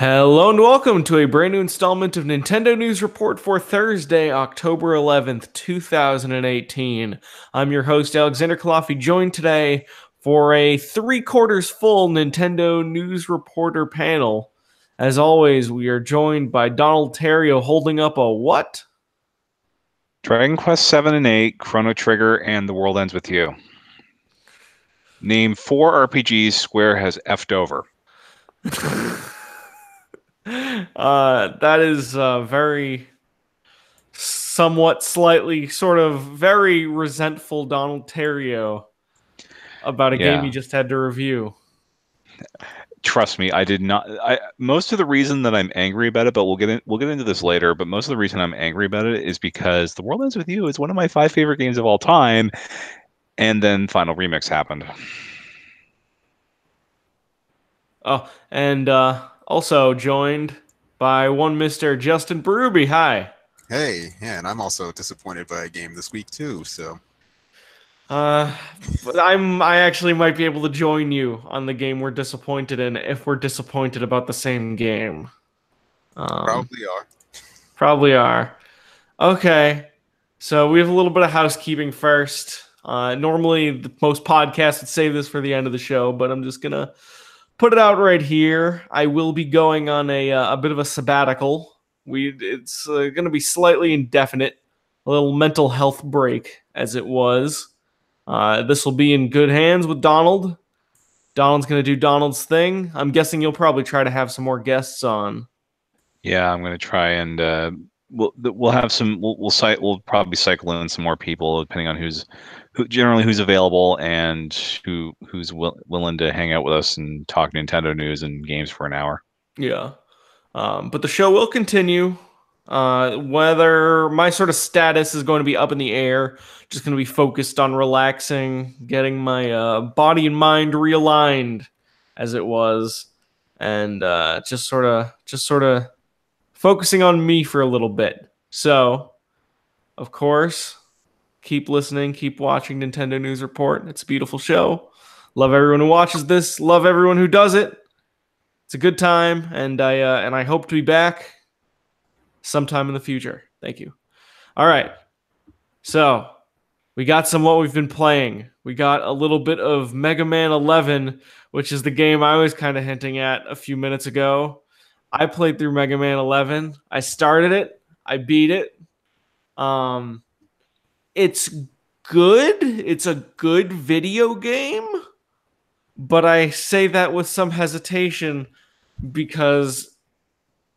Hello and welcome to a brand new installment of Nintendo News Report for Thursday, October 11th, 2018. I'm your host, Alexander Kalafi, joined today for a three-quarters full Nintendo News Reporter panel. As always, we are joined by Donald Terrio holding up a what? Dragon Quest 7 and 8, Chrono Trigger, and The World Ends With You. Name 4 RPGs Square has effed over. That is very somewhat slightly sort of very resentful Donald Terrio about a game he Yeah, just had to review. trust me, I did not. Most of the reason that I'm angry about it, but we'll get into this later. But most of the reason I'm angry about it is because The World Ends With You is one of my 5 favorite games of all time, and then Final Remix happened. Oh, and also joined by one Mr. Justin Berube. Hi. Hey, yeah, and I'm also disappointed by a game this week too. So Uh, but I actually might be able to join you on the game we're disappointed in if we're disappointed about the same game. Um, probably are. Probably are. Okay. So we have a little bit of housekeeping first. Normally, most podcasts would save this for the end of the show, but I'm just gonna put it out right here. I will be going on a bit of a sabbatical. It's going to be slightly indefinite, a little mental health break as it was. This will be in good hands with Donald. Donald's going to do Donald's thing. I'm guessing you'll probably try to have some more guests on. Yeah, I'm gonna try and we'll have some we'll probably cycle in some more people depending on who's available and willing to hang out with us and talk Nintendo news and games for an hour. Yeah. But the show will continue. Whether my sort of status is going to be up in the air, just going to be focused on relaxing, getting my body and mind realigned as it was, and just sort of focusing on me for a little bit. So, of course, keep listening, keep watching Nintendo News Report. It's a beautiful show. Love everyone who watches this. Love everyone who does it. It's a good time, and I hope to be back sometime in the future. Thank you. All right. So we got some what we've been playing. We got a little bit of Mega Man 11, which is the game I was kind of hinting at a few minutes ago. I played through Mega Man 11. I started it. I beat it. Um, it's good. It's a good video game, but I say that with some hesitation because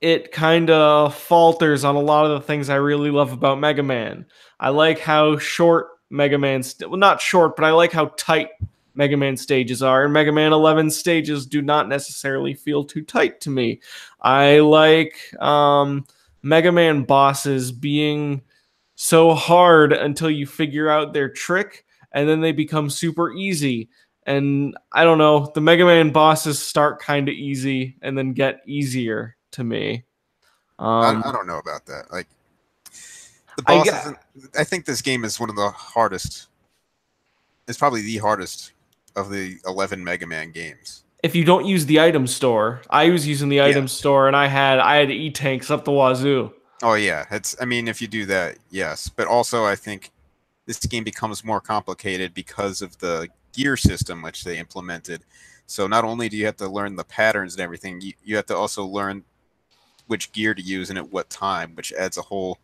it kind of falters on a lot of the things I really love about Mega Man. I like how short Mega Man, well, not short, but I like how tight Mega Man stages are. And Mega Man 11 stages do not necessarily feel too tight to me. I like Mega Man bosses being so hard until you figure out their trick, and then they become super easy. And I don't know, the Mega Man bosses start kind of easy and then get easier to me. I Um, don't know about that. Like the I boss get, isn't. I think this game is one of the hardest. It's probably the hardest of the 11 Mega Man games. if you don't use the item store, I was using the item Yes. store, and I had e-tanks up the wazoo. Oh yeah. It's. I mean, if you do that, yes. But also, I think this game becomes more complicated because of the gear system which they implemented. So not only do you have to learn the patterns and everything, you have to also learn which gear to use and at what time, which adds a whole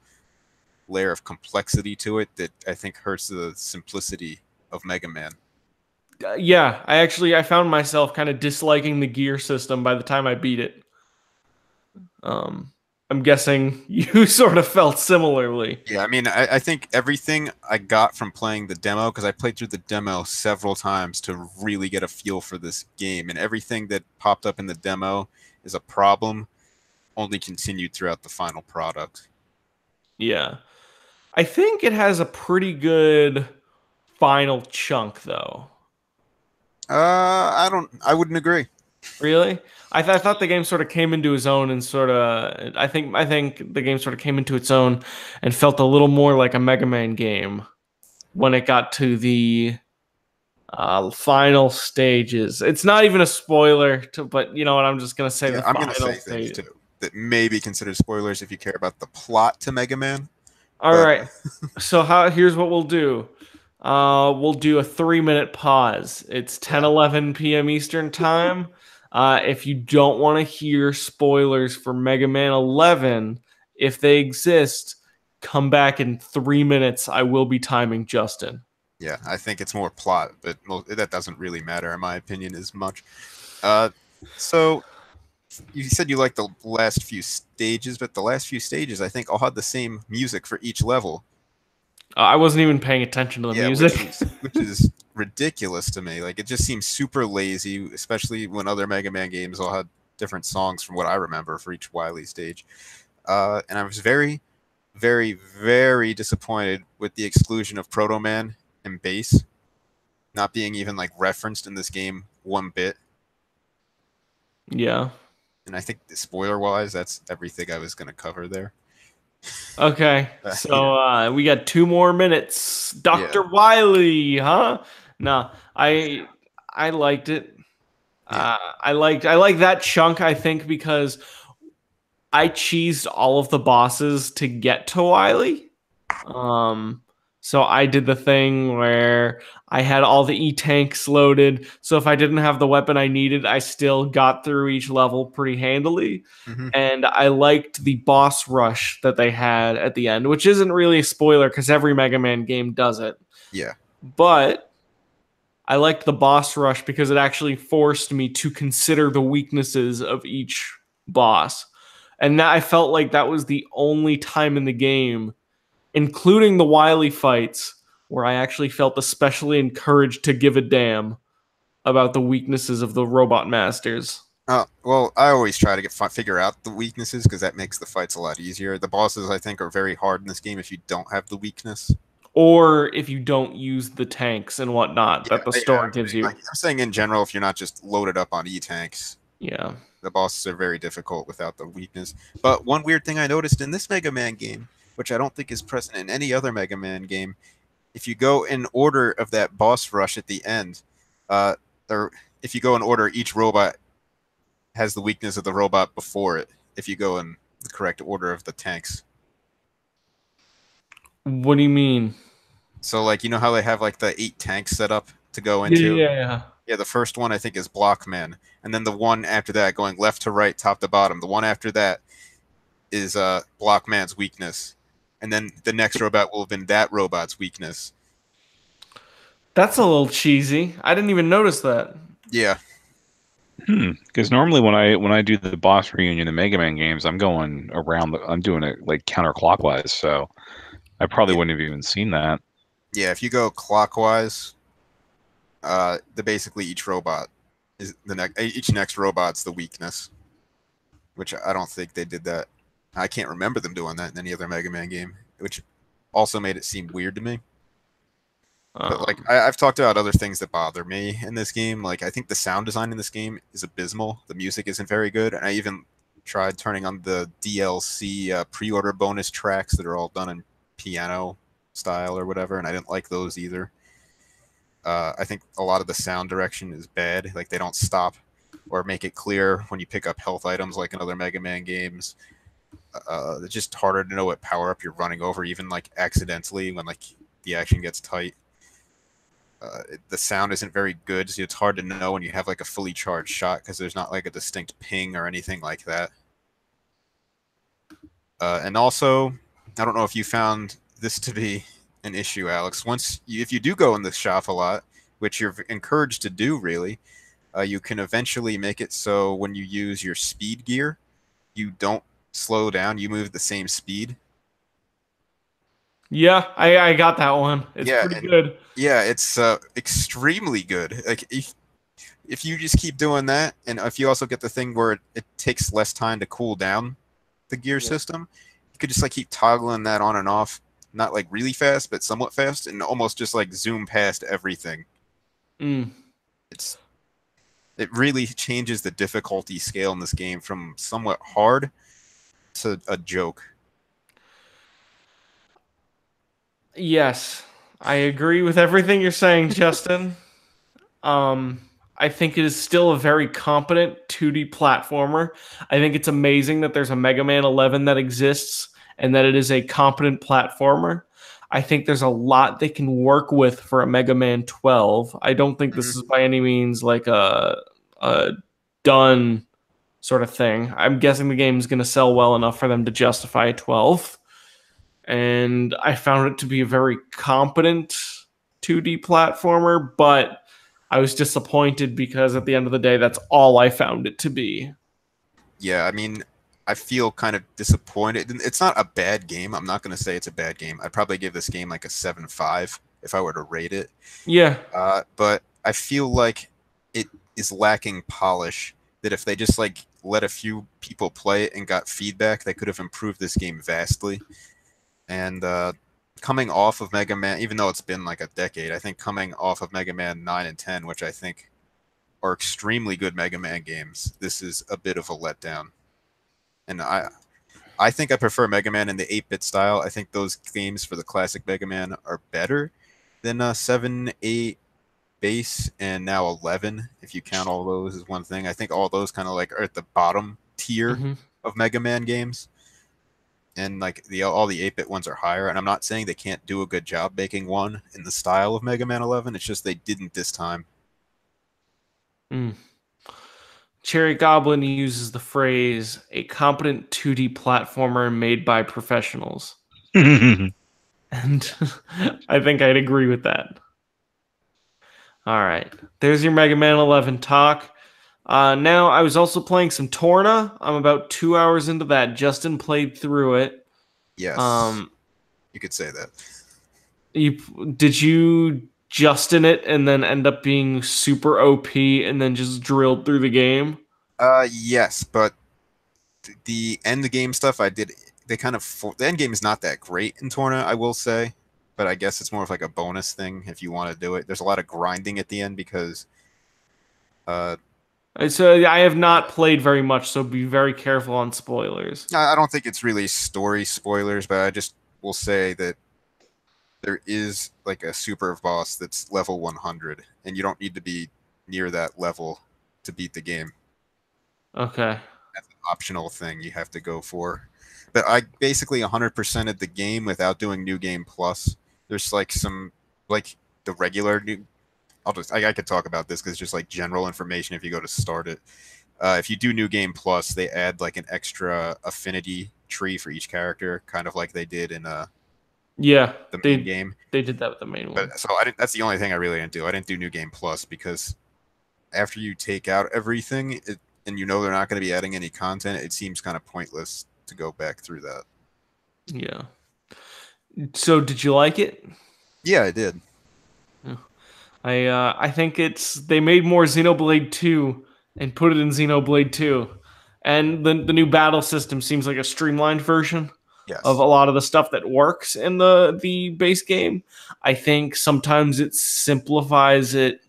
layer of complexity to it that I think hurts the simplicity of Mega Man. Yeah, I found myself kind of disliking the gear system by the time I beat it. Um, I'm guessing you sort of felt similarly. Yeah, I mean, I think everything I got from playing the demo, because I played through the demo several times to really get a feel for this game, and everything that popped up in the demo is a problem, only continued throughout the final product. Yeah. I think it has a pretty good final chunk, though. I don't, I wouldn't agree. Really? I thought the game sort of came into its own and sort of I think the game sort of came into its own and felt a little more like a Mega Man game when it got to Final stages. It's not even a spoiler, but you know what? I'm just gonna say Yeah, the I'm gonna say final things stage. too that may be considered spoilers if you care about the plot to Mega Man. All But right. So here's what we'll do. We'll do a 3-minute pause. It's yeah, 10:11 p.m. Eastern time. If you don't want to hear spoilers for Mega Man 11, if they exist, come back in 3 minutes. I will be timing Justin. yeah, I think it's more plot, but that doesn't really matter in my opinion as much. Uh, so you said you like the last few stages, but the last few stages I think all had the same music for each level. I wasn't even paying attention to the Yeah, music. which is ridiculous to me. Like it just seems super lazy, especially when other Mega Man games all had different songs from what I remember for each Wily stage. And I was very, very, very disappointed with the exclusion of Proto Man and Bass not being even like referenced in this game one bit. Yeah. And I think spoiler wise, that's everything I was going to cover there. Okay. Yeah, So we got 2 more minutes. yeah, Dr. Wily, huh? No, I liked it. yeah. I like that chunk, I think, because I cheesed all of the bosses to get to Wily. Um, so I did the thing where I had all the E-tanks loaded. So if I didn't have the weapon I needed, I still got through each level pretty handily. Hmm. And I liked the boss rush that they had at the end, which isn't really a spoiler because every Mega Man game does it. Yeah. But I liked the boss rush because it actually forced me to consider the weaknesses of each boss. And that I felt like that was the only time in the game, including the Wily fights, where I actually felt especially encouraged to give a damn about the weaknesses of the robot masters. Well, I always try to figure out the weaknesses because that makes the fights a lot easier. The bosses, I think, are very hard in this game if you don't have the weakness. Or if you don't use the tanks and whatnot Yeah, that the yeah. store gives you. Like, I'm saying in general, if you're not just loaded up on E-tanks, Yeah. the bosses are very difficult without the weakness. But one weird thing I noticed in this Mega Man game, which I don't think is present in any other Mega Man game, if you go in order of that boss rush at the end, or if you go in order, each robot has the weakness of the robot before it. If you go in the correct order of the tanks. What do you mean? So, like, you know how they have like the 8 tanks set up to go Yeah, into? yeah, yeah. Yeah, the first one I think is Blockman, and then the one after that going left to right, top to bottom. The one after that is Blockman's weakness, and then the next robot will have been that robot's weakness. That's a little cheesy. I didn't even notice that. Yeah, Because normally when I do the boss reunion in Mega Man games, I'm going around. I'm doing it like counterclockwise, so I probably yeah, wouldn't have even seen that. yeah. If you go clockwise, the basically each robot is the next. Each next robot's the weakness, which I don't think they did that. I can't remember them doing that in any other Mega Man game, which also made it seem weird to me. But like Um, I've talked about other things that bother me in this game. Like I think the sound design in this game is abysmal. The music isn't very good, and I even tried turning on the DLC pre-order bonus tracks that are all done in piano style or whatever, and I didn't like those either. I think a lot of the sound direction is bad. Like they don't stop or make it clear when you pick up health items like in other Mega Man games. It's just harder to know what power up you're running over, even like accidentally when like the action gets tight. The sound isn't very good, so it's hard to know when you have like a fully charged shot because there's not like a distinct ping or anything like that. And also, I don't know if you found this to be an issue, Alex. If you do go in the shop a lot, which you're encouraged to do, really, you can eventually make it so when you use your speed gear, you don't slow down; you move the same speed. yeah, I got that one. It's Yeah, pretty and good. yeah, it's extremely good. Like if you just keep doing that, and if you also get the thing where it takes less time to cool down the gear Yeah. system, you could just like keep toggling that on and off, not like really fast, but somewhat fast, and almost just like zoom past everything. Mm. It's it really changes the difficulty scale in this game from somewhat hard to a joke. Yes, I agree with everything you're saying, Justin. I think it is still a very competent 2D platformer. I think it's amazing that there's a Mega Man 11 that exists and that it is a competent platformer. I think there's a lot they can work with for a Mega Man 12. I don't think this is by any means like a done sort of thing. I'm guessing the game is going to sell well enough for them to justify a 12. And I found it to be a very competent 2D platformer, but I was disappointed because at the end of the day, that's all I found it to be. Yeah, I mean, I feel kind of disappointed. It's not a bad game. I'm not going to say it's a bad game. I'd probably give this game like a 7.5 if I were to rate it. Yeah. But I feel like it is lacking polish. That if they just like let a few people play it and got feedback, they could have improved this game vastly. And coming off of Mega Man, even though it's been like a decade, I think coming off of Mega Man 9 and 10, which I think are extremely good Mega Man games, this is a bit of a letdown. And I think I prefer Mega Man in the 8-bit style. I think those games for the classic Mega Man are better than 7, 8, base, and now 11, if you count all those as one thing. I think all those kind of like are at the bottom tier of Mega Man games. And like all the 8-bit ones are higher. And I'm not saying they can't do a good job making one in the style of Mega Man 11. It's just they didn't this time. Cherry Goblin uses the phrase "a competent 2D platformer made by professionals," and I think I'd agree with that. All right, there's your Mega Man 11 talk. Now, I was also playing some Torna. I'm about 2 hours into that. Justin played through it. Yes. You could say that. Did you Justin it and then end up being super OP and then just drilled through the game? Yes, but the end game stuff I did, they kind of the end game is not that great in Torna, I will say, but I guess it's more of like a bonus thing if you want to do it. There's a lot of grinding at the end because so I have not played very much, so be very careful on spoilers. I don't think it's really story spoilers, but I just will say that there is like a super boss that's level 100, and you don't need to be near that level to beat the game. Okay. That's an optional thing you have to go for. But I basically 100%ed the game without doing New Game Plus. There's like some, like the regular new. I could talk about this because it's just like general information if you go to start it. If you do New Game Plus, they add like an extra affinity tree for each character, kind of like they did in the main game. They did that with the main one. So that's the only thing I really didn't do. I didn't do New Game Plus because after you take out everything, and you know they're not going to be adding any content, it seems kind of pointless to go back through that. Yeah. So did you like it? Yeah, I did. I think they made more Xenoblade 2 and put it in Xenoblade 2. And the new battle system seems like a streamlined version of a lot of the stuff that works in the base game. I think sometimes it simplifies it,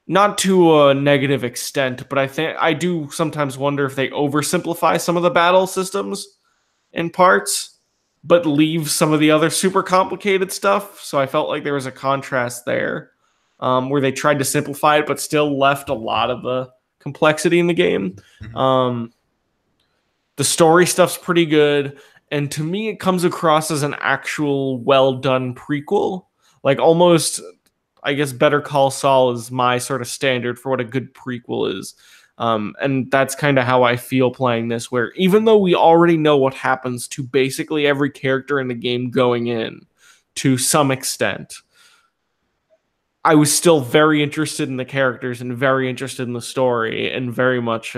not to a negative extent, but I do sometimes wonder if they oversimplify some of the battle systems in parts, but leave some of the other super complicated stuff. So I felt like there was a contrast there, where they tried to simplify it, but still left a lot of the complexity in the game. The story stuff's pretty good, and to me, it comes across as an actual well-done prequel. Like almost, I guess Better Call Saul is my sort of standard for what a good prequel is. And that's kind of how I feel playing this, where even though we already know what happens to basically every character in the game going in to some extent, I was still very interested in the characters and very interested in the story and very much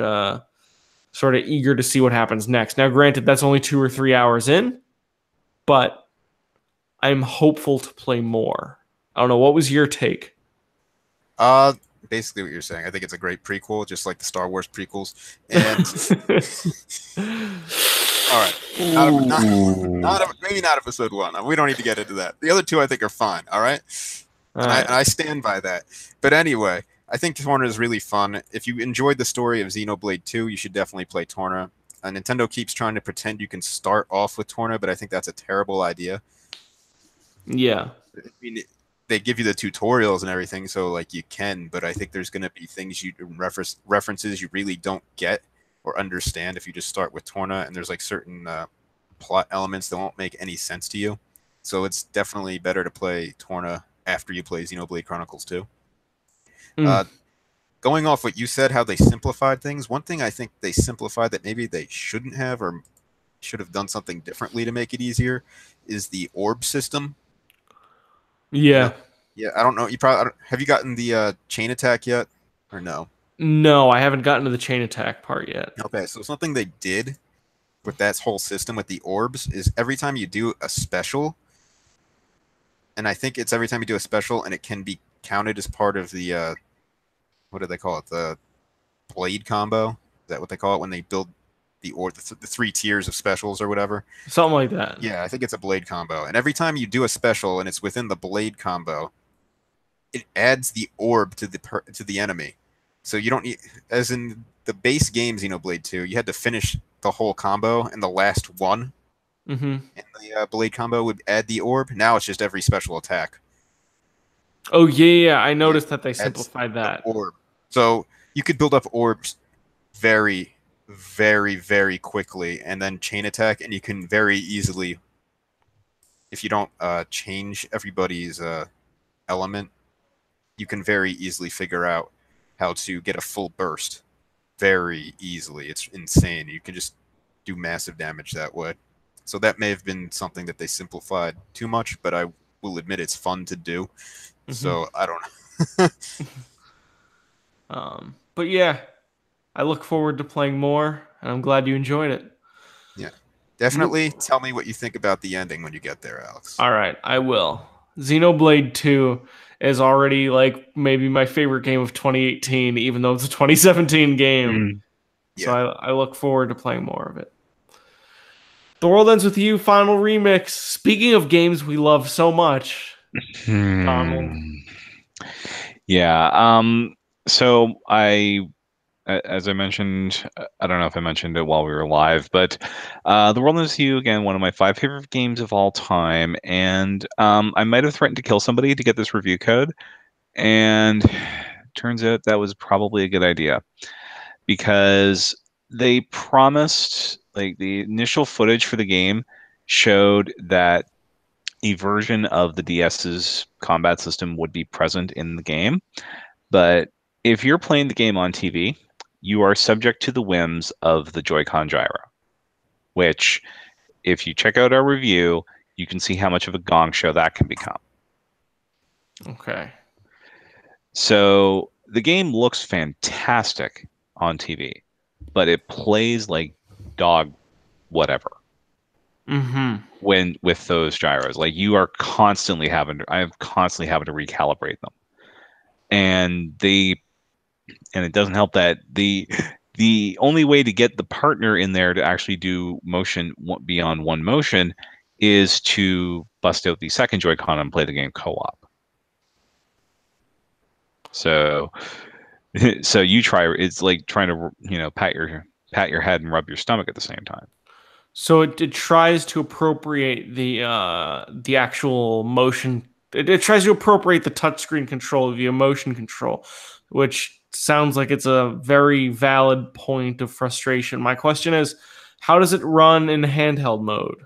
sort of eager to see what happens next. Now, granted, that's only 2 or 3 hours in, but I'm hopeful to play more. I don't know. What was your take? Basically what you're saying. I think it's a great prequel, just like the Star Wars prequels. And all right, maybe not episode 1. We don't need to get into that. The other 2 I think are fine. All right, and I stand by that. But anyway, I think Torna is really fun. If you enjoyed the story of Xenoblade 2, you should definitely play Torna. Nintendo keeps trying to pretend you can start off with Torna, but I think that's a terrible idea. Yeah. I mean, they give you the tutorials and everything, so like you can. But I think there's going to be things references you really don't get or understand if you just start with Torna, and there's like certain plot elements that won't make any sense to you. So it's definitely better to play Torna after you play Xenoblade Chronicles 2. Mm. Going off what you said, how they simplified things, one thing I think they simplified that maybe they shouldn't have or should have done something differently to make it easier is the orb system. You know, Yeah. yeah, I don't know. You probably have you gotten the chain attack yet, or no? No, I haven't gotten to the chain attack part yet. Okay, so something they did with that whole system with the orbs is every time you do a special, and I think it's every time you do a special, and it can be counted as part of the what do they call it? The blade combo. Is that what they call it when they build the three tiers of specials or whatever? Something like that. Yeah, I think it's a blade combo. And every time you do a special and it's within the blade combo, it adds the orb to the enemy. So you don't need, as in the base game Xenoblade 2, you had to finish the whole combo, and the last one Mm-hmm. in the blade combo would add the orb. Now it's just every special attack. Oh yeah, I Yeah, noticed that they adds simplified the that. orb. So you could build up orbs very, very, very quickly, and then chain attack, and you can very easily, if you don't change everybody's element, you can very easily figure out how to get a full burst very easily. It's insane. You can just do massive damage that way. So that may have been something that they simplified too much, but I will admit it's fun to do. Mm-hmm. So I don't know. But yeah, I look forward to playing more, and I'm glad you enjoyed it. Yeah. Definitely tell me what you think about the ending when you get there, Alex. All right, I will. Xenoblade 2 is already like maybe my favorite game of 2018, even though it's a 2017 game. Mm. So I look forward to playing more of it. The World Ends With You Final Remix. Speaking of games we love so much, Donald. Yeah. So as I mentioned, I don't know if I mentioned it while we were live, but The World Ends With You, again, one of my 5 favorite games of all time. And I might have threatened to kill somebody to get this review code. And turns out that was probably a good idea because they promised, like, the initial footage for the game showed that a version of the DS's combat system would be present in the game. But if you're playing the game on TV, you are subject to the whims of the Joy-Con gyro, which, if you check out our review, you can see how much of a gong show that can become. Okay. So the game looks fantastic on TV, but it plays like dog whatever. Mm-hmm. When with those gyros, like you are constantly having to, I am constantly having to recalibrate them. And it doesn't help that the only way to get the partner in there to actually do motion beyond one motion is to bust out the second Joy-Con and play the game co-op. So you try, it's like trying to, pat your head and rub your stomach at the same time. So it tries to appropriate the actual motion. It tries to appropriate the touchscreen control via motion control, which sounds like it's a very valid point of frustration. My question is, how does it run in handheld mode?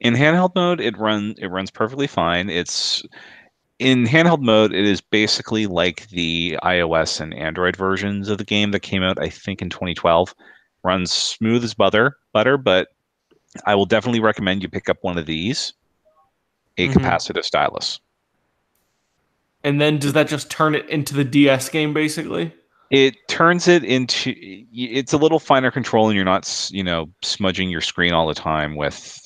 In handheld mode, it runs perfectly fine. In handheld mode, it is basically like the iOS and Android versions of the game that came out, I think, in 2012. Runs smooth as butter, but I will definitely recommend you pick up one of these, a capacitive stylus. And then does that just turn it into the DS game, basically? It turns it into, it's a little finer control, and you're not, smudging your screen all the time with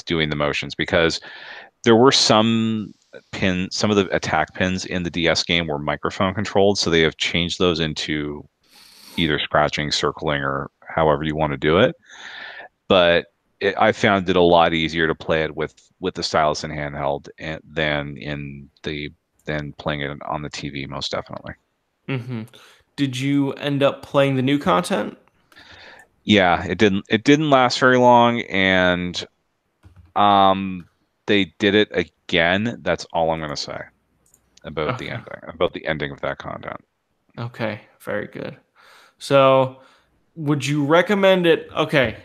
doing the motions, because there were some of the attack pins in the DS game were microphone controlled, so they have changed those into either scratching, circling, or however you want to do it. But I found it a lot easier to play it with the stylus in handheld than playing it on the TV, most definitely. Mm-hmm. Did you end up playing the new content? Yeah, it didn't last very long, and they did it again. That's all I'm going to say. about the Okay. ending of that content. Okay. Very good. So, would you recommend it? Okay.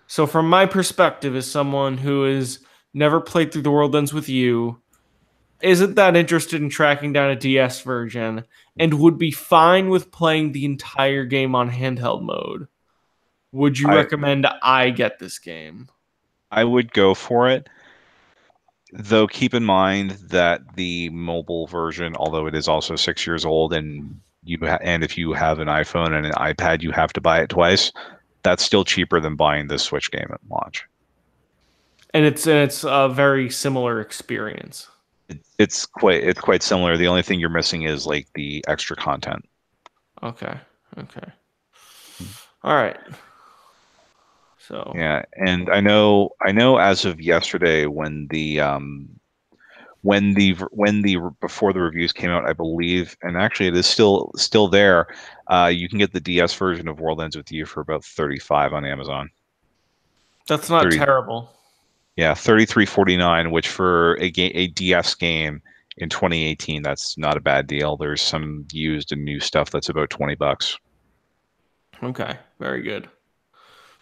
So, from my perspective, as someone who has never played through The World Ends with You, isn't that interested in tracking down a DS version, and would be fine with playing the entire game on handheld mode, would you I recommend I get this game? I would go for it. Though keep in mind that the mobile version, although it is also 6 years old, and and if you have an iPhone and an iPad, you have to buy it twice. That's still cheaper than buying the Switch game at launch. And it's a very similar experience. It's quite similar. The only thing you're missing is like the extra content. Okay. Okay. All right. So Yeah, and I know as of yesterday when the before the reviews came out, I believe, and actually it is still there. You can get the DS version of World Ends with You for about 35 on Amazon. that's not 30, terrible. yeah, 33.49, which for a DS game in 2018, that's not a bad deal. There's some used and new stuff that's about $20. Okay. Very good.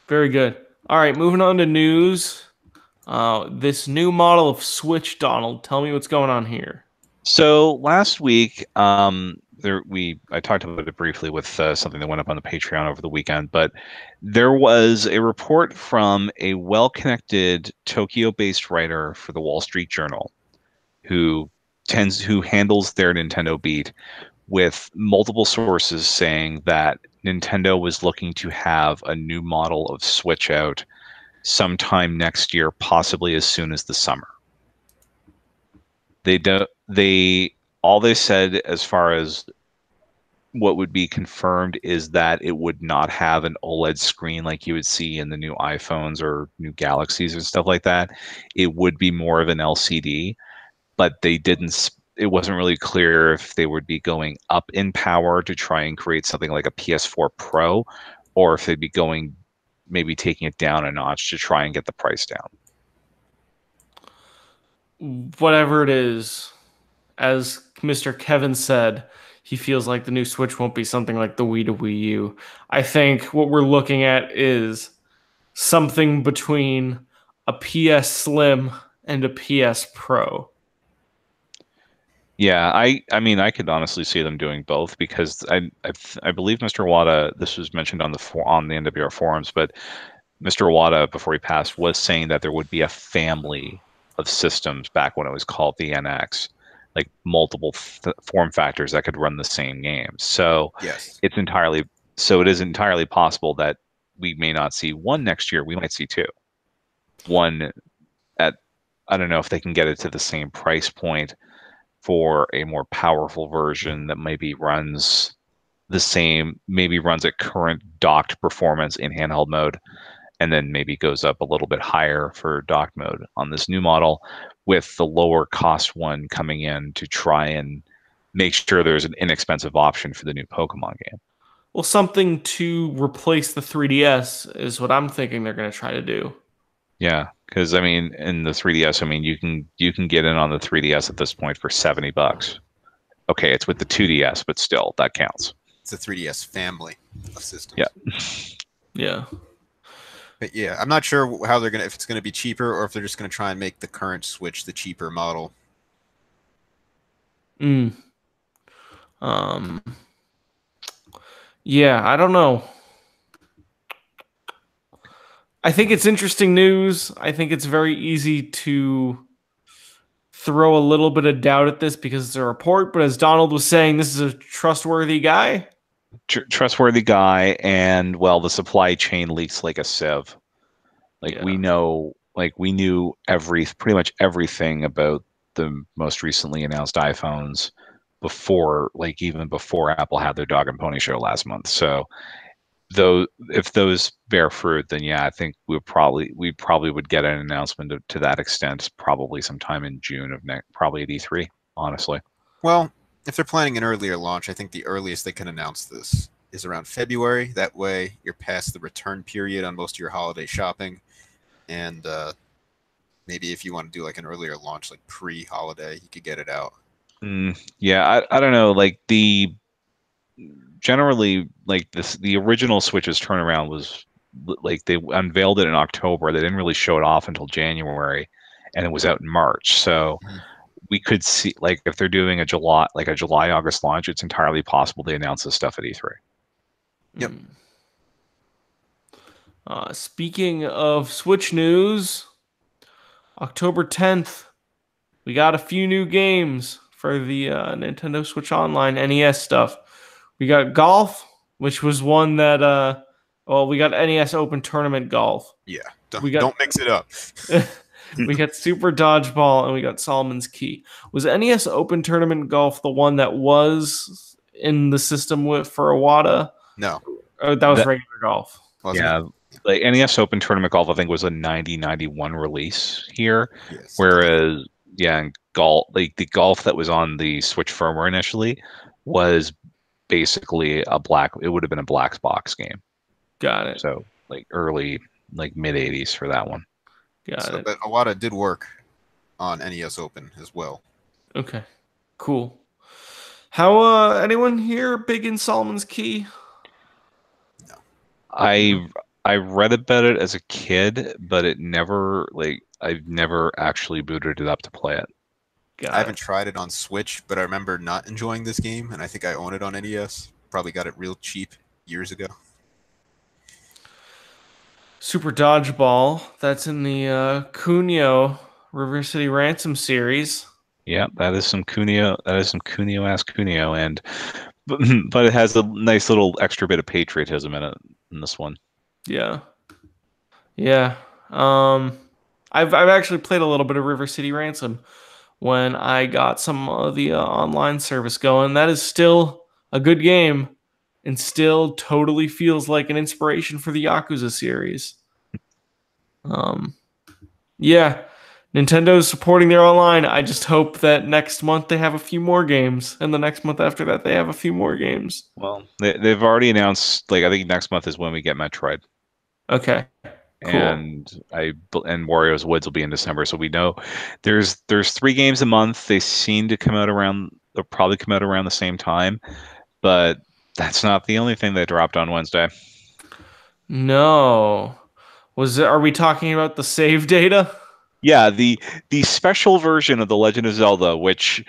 Very good. All right. Moving on to news. This new model of Switch, Donald. Tell me what's going on here. So last week, I talked about it briefly with something that went up on the Patreon over the weekend, but there was a report from a well-connected Tokyo-based writer for the Wall Street Journal who who handles their Nintendo beat with multiple sources saying that Nintendo was looking to have a new model of Switch out sometime next year, possibly as soon as the summer. They don't. They All they said as far as what would be confirmed is that it would not have an OLED screen like you would see in the new iPhones or new Galaxies and stuff like that. It would be more of an LCD, but they didn't. It wasn't really clear if they would be going up in power to try and create something like a PS4 Pro, or if they'd be going maybe taking it down a notch to try and get the price down. Whatever it is, as Mr. Kevin said, he feels like the new Switch won't be something like the Wii to Wii U. I think what we're looking at is something between a PS Slim and a PS Pro. Yeah, I mean I could honestly see them doing both because I believe Mr. Wada, this was mentioned on the NWR forums, but Mr. Wada before he passed was saying that there would be a family of systems back when it was called the NX, like multiple form factors that could run the same game. So Yes. it is entirely possible that we may not see one next year, we might see two. One at I don't know if they can get it to the same price point for a more powerful version that maybe runs at current docked performance in handheld mode, and then maybe goes up a little bit higher for docked mode on this new model, with the lower cost one coming in to try and make sure there's an inexpensive option for the new Pokemon game. Well, something to replace the 3DS is what I'm thinking they're going to try to do. Yeah, because I mean, in the 3DS, I mean, you can get in on the 3DS at this point for $70. Okay, it's with the 2DS, but still, that counts. It's a 3DS family of systems. Yeah. Yeah. But yeah, I'm not sure how they're gonna if it's gonna be cheaper or if they're just gonna try and make the current Switch the cheaper model. Mm. Um. Yeah, I don't know. I think it's interesting news. I think it's very easy to throw a little bit of doubt at this because it's a report, but as Donald was saying, this is a trustworthy guy. Trustworthy guy, and well, the supply chain leaks like a sieve. Yeah. We knew pretty much everything about the most recently announced iPhones even before Apple had their dog and pony show last month. So though if those bear fruit, then yeah, I think we probably would get an announcement to that extent probably sometime in June of next, probably at E3, honestly. Well, if they're planning an earlier launch, I think the earliest they can announce this is around February. That way, you're past the return period on most of your holiday shopping, and maybe if you want to do like an earlier launch, like pre-holiday, you could get it out. Yeah, I don't know. Like generally like the original Switch's turnaround was like they unveiled it in October. They didn't really show it off until January, and it was out in March. So Mhm. we could see like if they're doing a July August launch, it's entirely possible they announce this stuff at E3. Yep. Mm. Speaking of Switch news, October 10th, we got a few new games for the Nintendo Switch Online NES stuff. We got Golf, which was one that, well, we got NES Open Tournament Golf. Yeah. We got Don't mix it up. we got Super Dodgeball, and we got Solomon's Key. Was NES Open Tournament Golf the one that was in the system with for Iwata? No, Or that was That regular golf. wasn't it? yeah, like NES Open Tournament Golf, I think was a 90-91 release here, Yeah, something like that. whereas yeah, and golf like the golf that was on the Switch firmware initially was basically a black. It would have been a black box game. Got it. So like early, like mid '80s for that one. Got So, it. but Iwata did work on NES Open as well. Okay. Cool. How anyone here big in Solomon's Key? No, I I read about it as a kid, but it never like I've never actually booted it up to play it. I Got haven't it. tried it on Switch, but I remember not enjoying this game, and I think I own it on NES. Probably got it real cheap years ago. Super Dodgeball. That's in the Kunio River City Ransom series. Yeah, that is some Cuneo. That is some Cuneo ass Cuneo, and but it has a nice little extra bit of patriotism in it in this one. Yeah. Yeah. Um I've actually played a little bit of River City Ransom when I got some of the online service going. That is still a good game and still totally feels like an inspiration for the Yakuza series. Um, yeah, Nintendo's supporting their online. I just hope that next month they have a few more games, and the next month after that they have a few more games. Well, they've already announced like I think next month is when we get Metroid, Okay, cool. and Wario's Woods will be in December, so we know there's 3 games a month. They seem to come out around. They'll probably come out around the same time, but that's not the only thing they dropped on Wednesday. No, are we talking about the save data? Yeah, the special version of The Legend of Zelda, which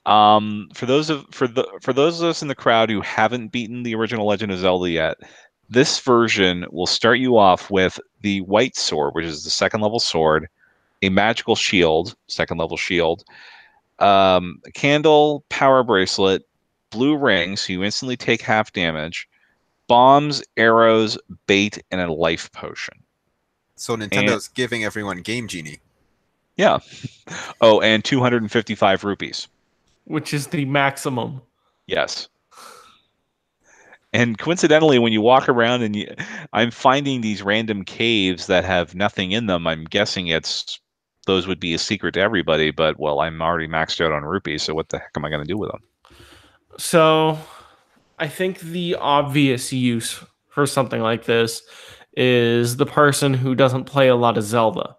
for those of us in the crowd who haven't beaten the original Legend of Zelda yet, this version will start you off with the white sword, which is the second level sword, a magical shield, second level shield, a candle, power bracelet, blue ring, so you instantly take half damage, bombs, arrows, bait, and a life potion. So And Nintendo's giving everyone Game Genie. yeah. Oh, and 255 rupees. Which is the maximum. Yes. And coincidentally, when you walk around I'm finding these random caves that have nothing in them. I'm guessing those would be a secret to everybody, but well, I'm already maxed out on rupees, so what the heck am I going to do with them? So I think the obvious use for something like this is the person who doesn't play a lot of Zelda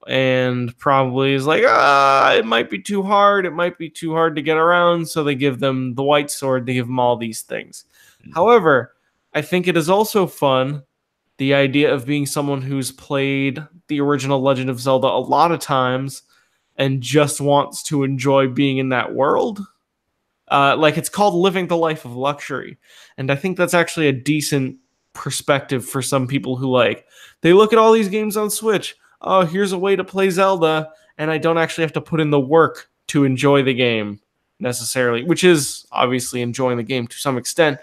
and probably is like, it might be too hard. It might be too hard to get around. So they give them the white sword. They give them all these things. However, I think it is also fun the idea of being someone who's played the original Legend of Zelda a lot of times and just wants to enjoy being in that world. Like it's called living the life of luxury, and I think that's actually a decent perspective for some people who like they look at all these games on Switch. Oh, here's a way to play Zelda, and I don't actually have to put in the work to enjoy the game necessarily, which is obviously enjoying the game to some extent.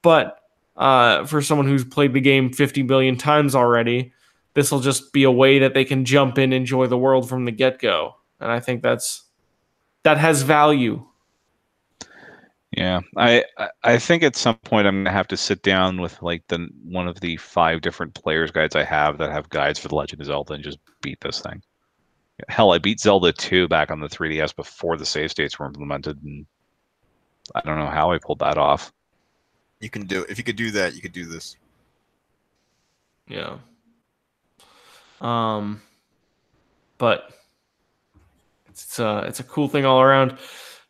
But for someone who's played the game 50 billion times already, this will just be a way that they can jump in, enjoy the world from the get go, and I think that has value. Yeah, I think at some point I'm gonna have to sit down with like the one of the 5 different players guides I have that have guides for The Legend of Zelda and just beat this thing. Hell, I beat Zelda 2 back on the 3DS before the save states were implemented, and I don't know how I pulled that off. You can do if you could do that, you could do this. Yeah. Um, but it's a cool thing all around.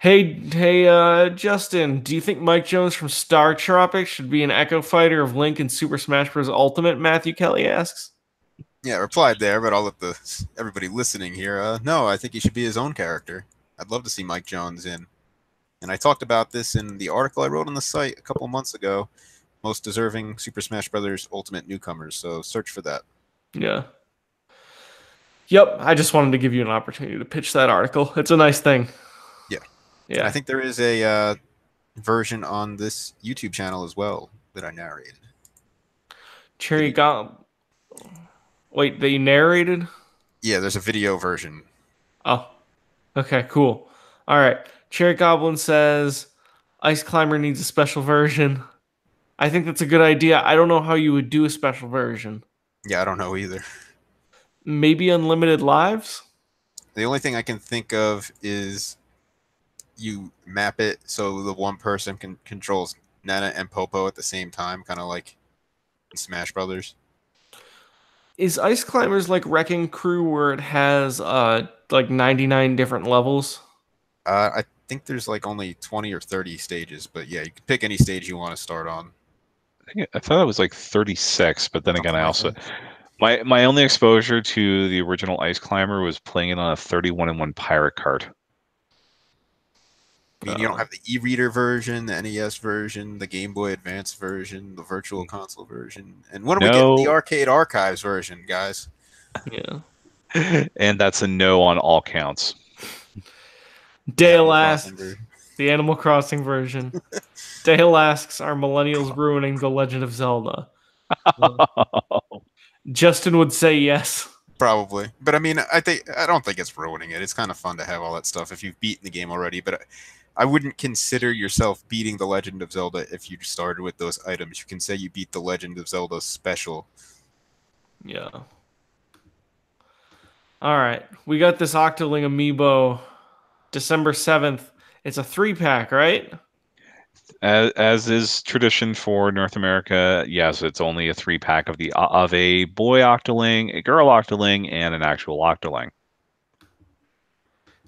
Justin, do you think Mike Jones from Star Tropics should be an Echo Fighter of Link in Super Smash Bros. Ultimate? Matthew Kelly asks. Yeah, I replied there, but I'll let everybody listening here. No, I think he should be his own character. I'd love to see Mike Jones in. And I talked about this in the article I wrote on the site a couple of months ago. Most deserving Super Smash Bros. Ultimate newcomers. So search for that. Yeah. Yep, I just wanted to give you an opportunity to pitch that article. It's a nice thing. Yeah. Yeah. I think there is a version on this YouTube channel as well that I narrated. Cherry got. Wait, they narrated? Yeah, there's a video version. Oh, okay, cool. All right. Cherry Goblin says Ice Climber needs a special version. I think that's a good idea. I don't know how you would do a special version. Yeah, I don't know either. Maybe unlimited lives? The only thing I can think of is you map it so the one person controls Nana and Popo at the same time, kind of like in Smash Brothers. Is Ice Climbers like Wrecking Crew where it has like 99 different levels? I think there's like only 20 or 30 stages, but yeah, you can pick any stage you want to start on. I thought it was like 36, but then Something again, I like also that. my only exposure to the original Ice Climber was playing it on a 31-in-1 pirate cart. I mean, you don't have the e-reader version, the NES version, the Game Boy Advance version, the Virtual Console version, and when are we getting the Arcade Archives version, guys? Yeah. And that's a no on all counts. Dale asks, the Animal Crossing version. Dale asks, are Millennials ruining The Legend of Zelda? Justin would say yes. Probably, but I mean, I don't think it's ruining it. It's kind of fun to have all that stuff if you've beaten the game already. But I wouldn't consider yourself beating The Legend of Zelda if you started with those items. You can say you beat The Legend of Zelda special. Yeah. All right, we got this Octoling Amiibo, December 7th. It's a 3-pack, right? As is tradition for North America, yes, it's only a 3-pack of a boy Octoling, a girl Octoling, and an actual Octoling.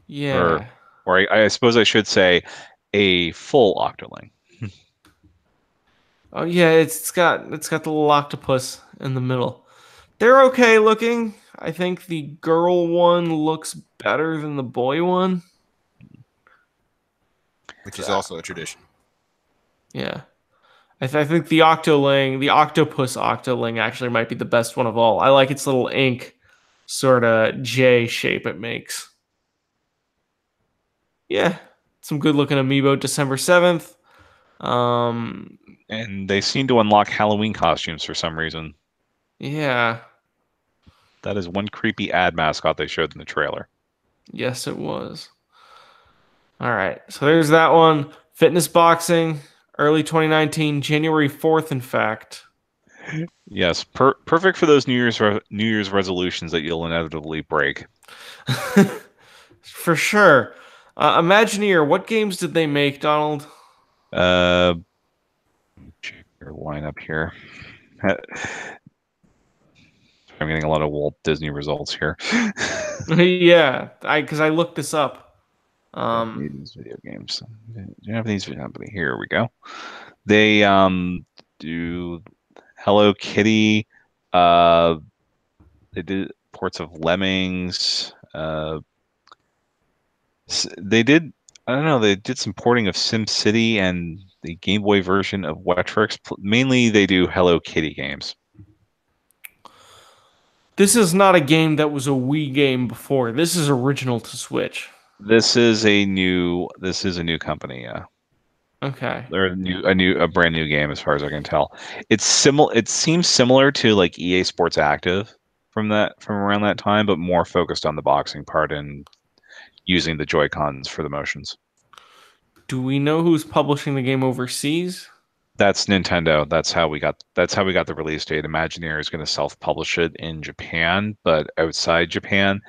Yeah. Or I suppose I should say a full Octoling. Oh yeah, it's got the little octopus in the middle. They're okay looking. I think the girl one looks better than the boy one, which is also a tradition. Yeah. I think the octopus Octoling actually might be the best one of all. I like its little ink sort of J shape it makes. Yeah, some good looking amiibo. December 7th. And they seem to unlock Halloween costumes for some reason. Yeah. That is one creepy ad mascot they showed in the trailer. Yes, it was. All right, so there's that one. Fitness boxing, early 2019, January 4th, in fact. Yes, perfect for those New Year's resolutions that you'll inevitably break. For sure. Imagineer, what games did they make, Donald? Check your lineup here. I'm getting a lot of Walt Disney results here. Yeah, because I looked this up. These video games. Japanese company. Here we go. They do Hello Kitty. They did ports of Lemmings. They did. I don't know. They did some porting of SimCity and the Game Boy version of Wetrix. Mainly, they do Hello Kitty games. This is not a game that was a Wii game before. This is original to Switch. This is a new company. Yeah. Okay. They're a brand new game as far as I can tell. It's similar. It seems similar to like EA Sports Active from around that time, but more focused on the boxing part and using the Joy-Cons for the motions. Do we know who's publishing the game overseas? That's Nintendo. That's how we got the release date. Imagineer is going to self-publish it in Japan, but outside Japan,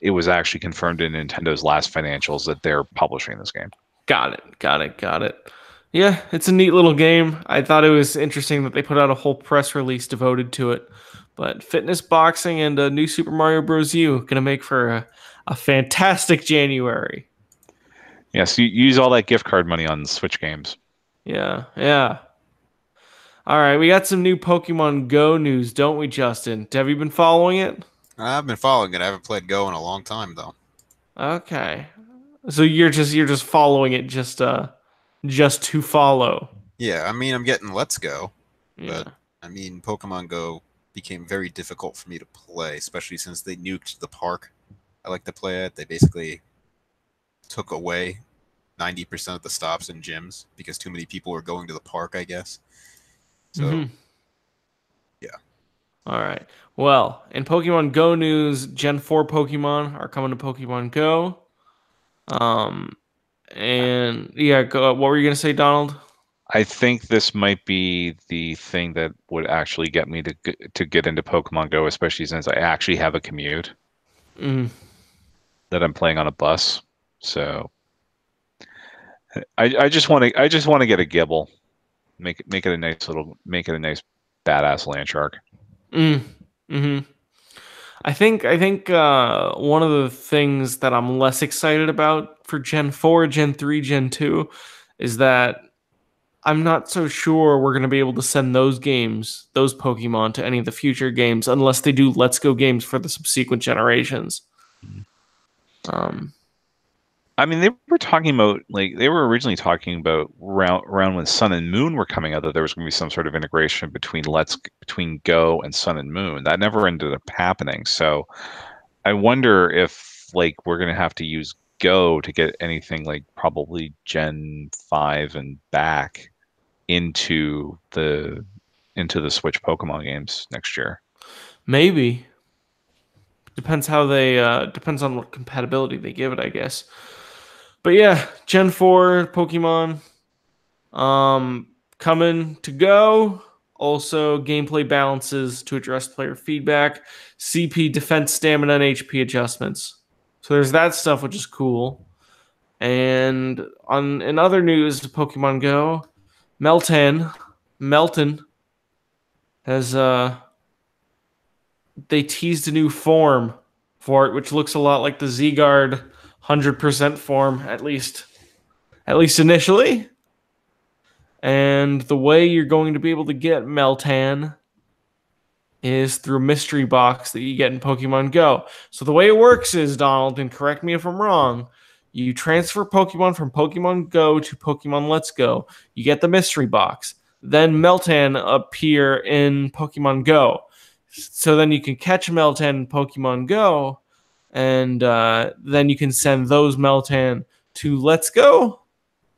it was actually confirmed in Nintendo's last financials that they're publishing this game. Got it. Yeah, it's a neat little game. I thought it was interesting that they put out a whole press release devoted to it. But fitness boxing and a new Super Mario Bros. U gonna make for a fantastic January. Yeah, so you use all that gift card money on Switch games. Yeah, yeah. All right, we got some new Pokemon Go news, don't we, Justin? Have you been following it? I've been following it. I haven't played Go in a long time though. Okay. So you're just following it just to follow. Yeah, I mean I'm getting Let's Go, but Yeah. I mean Pokemon Go became very difficult for me to play, especially since they nuked the park I like to play at. They basically took away 90% of the stops and gyms because too many people were going to the park, I guess. So, Mhm. yeah. All right. Well, in Pokemon Go news, Gen 4 Pokemon are coming to Pokemon Go. Um and yeah, what were you going to say, Donald? I think this might be the thing that would actually get me to get into Pokemon Go, especially since I actually have a commute Mm. that I'm playing on a bus. So I just want to get a Gibble, make it a nice badass land shark. Mm. Mhm. I think one of the things that I'm less excited about for Gen 4, Gen 3, Gen 2 is that I'm not so sure we're going to be able to send those Pokemon to any of the future games unless they do Let's Go games for the subsequent generations. Um, I mean, they were originally talking about around when Sun and Moon were coming out that there was going to be some sort of integration between Go and Sun and Moon. That never ended up happening. So I wonder if we're going to have to use Go to get anything like probably Gen 5 and back into the Switch Pokemon games next year. maybe depends how they depends on what compatibility they give it, I guess. But yeah, Gen 4 Pokemon coming to Go. Also, gameplay balances to address player feedback, CP defense, stamina, and HP adjustments. So there's that stuff, which is cool. And in other news, Pokemon Go, Melton has they teased a new form for it, which looks a lot like the Z-Guard 100% form, at least initially. And the way you're going to be able to get Meltan is through a mystery box that you get in Pokemon Go. So the way it works is, Donald, and correct me if I'm wrong, you transfer Pokemon from Pokemon Go to Pokemon Let's Go. You get the mystery box. Then Meltan appear in Pokemon Go. So then you can catch Meltan in Pokemon Go, and then you can send those Meltan to Let's Go.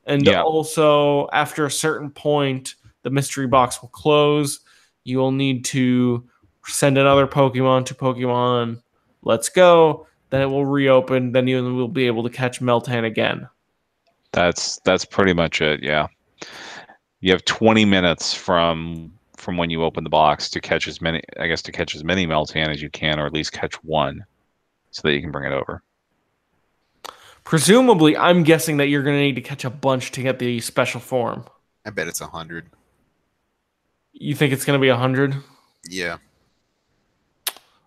And Yeah, also, after a certain point, the mystery box will close. You will need to send another Pokemon to Pokemon Let's Go. Then it will reopen. Then you will be able to catch Meltan again. that's pretty much it. Yeah. You have 20 minutes from when you open the box to catch as many, I guess, to catch as many Meltan as you can, or at least catch one, so that you can bring it over. Presumably, I'm guessing that you're going to need to catch a bunch to get the special form. I bet it's 100. You think it's going to be 100? Yeah.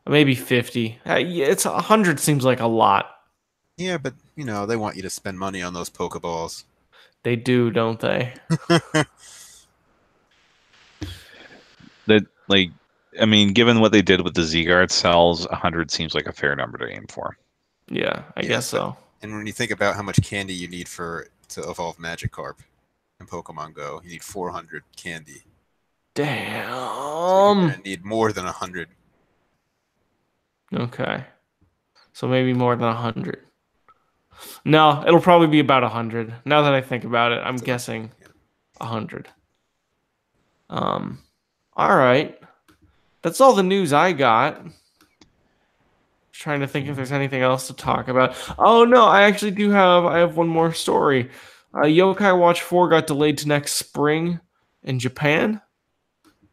Maybe 50. Yeah, it's 100 seems like a lot. Yeah, but they want you to spend money on those Pokeballs. They do, don't they? That I mean, given what they did with the Z-Guard cells, 100 seems like a fair number to aim for. Yeah, I Yeah, guess so. and when you think about how much candy you need to evolve Magikarp in Pokemon Go, you need 400 candy. So you're Damn. gonna need more than 100. Okay. So maybe more than 100. No, it'll probably be about 100. Now that I think about it, I'm So, guessing yeah. 100. Um, all right. That's all the news I got. Trying to think if there's anything else to talk about. Oh no, I have one more story. Yokai Watch 4 got delayed to next spring in Japan,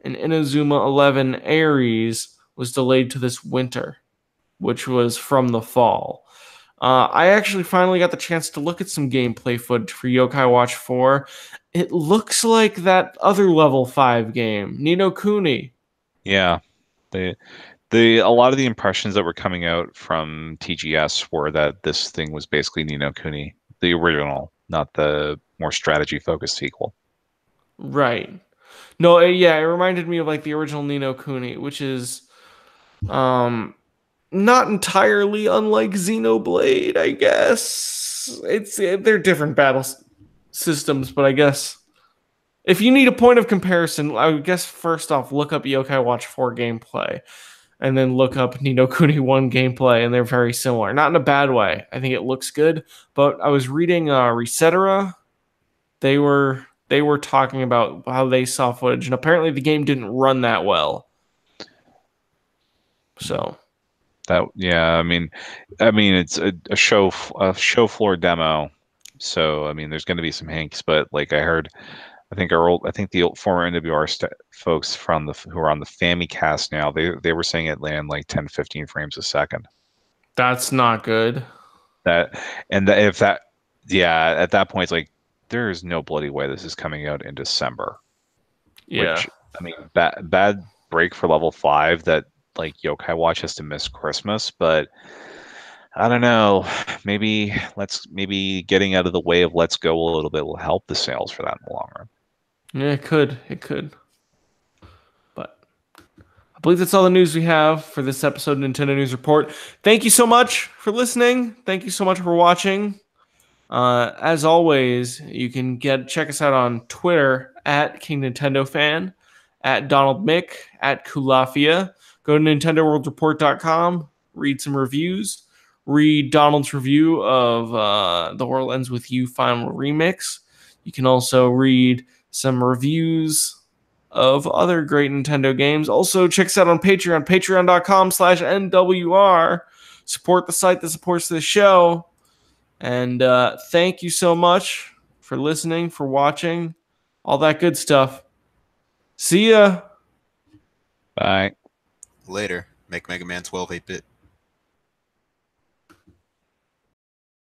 and Inazuma 11 Aries was delayed to this winter, which was from the fall. I actually finally got the chance to look at some gameplay footage for Yokai Watch 4. It looks like that other level 5 game, Ni no Kuni. Yeah, the a lot of the impressions that were coming out from TGS were that this thing was basically Ni no Kuni. the original, not the more strategy focused sequel. Right. No, yeah, it reminded me of like the original Ni no Kuni, which is not entirely unlike Xenoblade, I guess. They're different systems, but I guess if you need a point of comparison, I would guess first off look up Yokai Watch 4 gameplay and then look up Ni no Kuni 1 gameplay, and they're very similar. Not in a bad way. I think it looks good, but I was reading Resetera. They were talking about how they saw footage, and apparently the game didn't run that well. So that, yeah, I mean, it's a show floor demo, so I mean, there's going to be some hinks, but like I think the old former NWR folks who are on the Famicast now, they were saying it land like 10, 15 frames a second. that's not good. If that, yeah, at that point, it's like there is no bloody way this is coming out in December. Yeah. Which, I mean, bad break for level 5 that like Yokai Watch has to miss Christmas, but I don't know. Maybe getting out of the way of Let's Go a little bit will help the sales for that in the long run. Yeah, it could. But I believe that's all the news we have for this episode of Nintendo News Report. Thank you so much for listening. Thank you so much for watching. As always, you can check us out on Twitter at King Nintendo Fan, at Donald Mick, at Kulafia. Go to NintendoWorldReport.com, read some reviews, read Donald's review of The World Ends With You Final Remix. You can also read some reviews of other great Nintendo games. Also, check us out on Patreon, patreon.com/NWR. Support the site that supports this show. And thank you so much for listening, for watching, all that good stuff. See ya. Bye. Later. Make Mega Man 12 8-bit.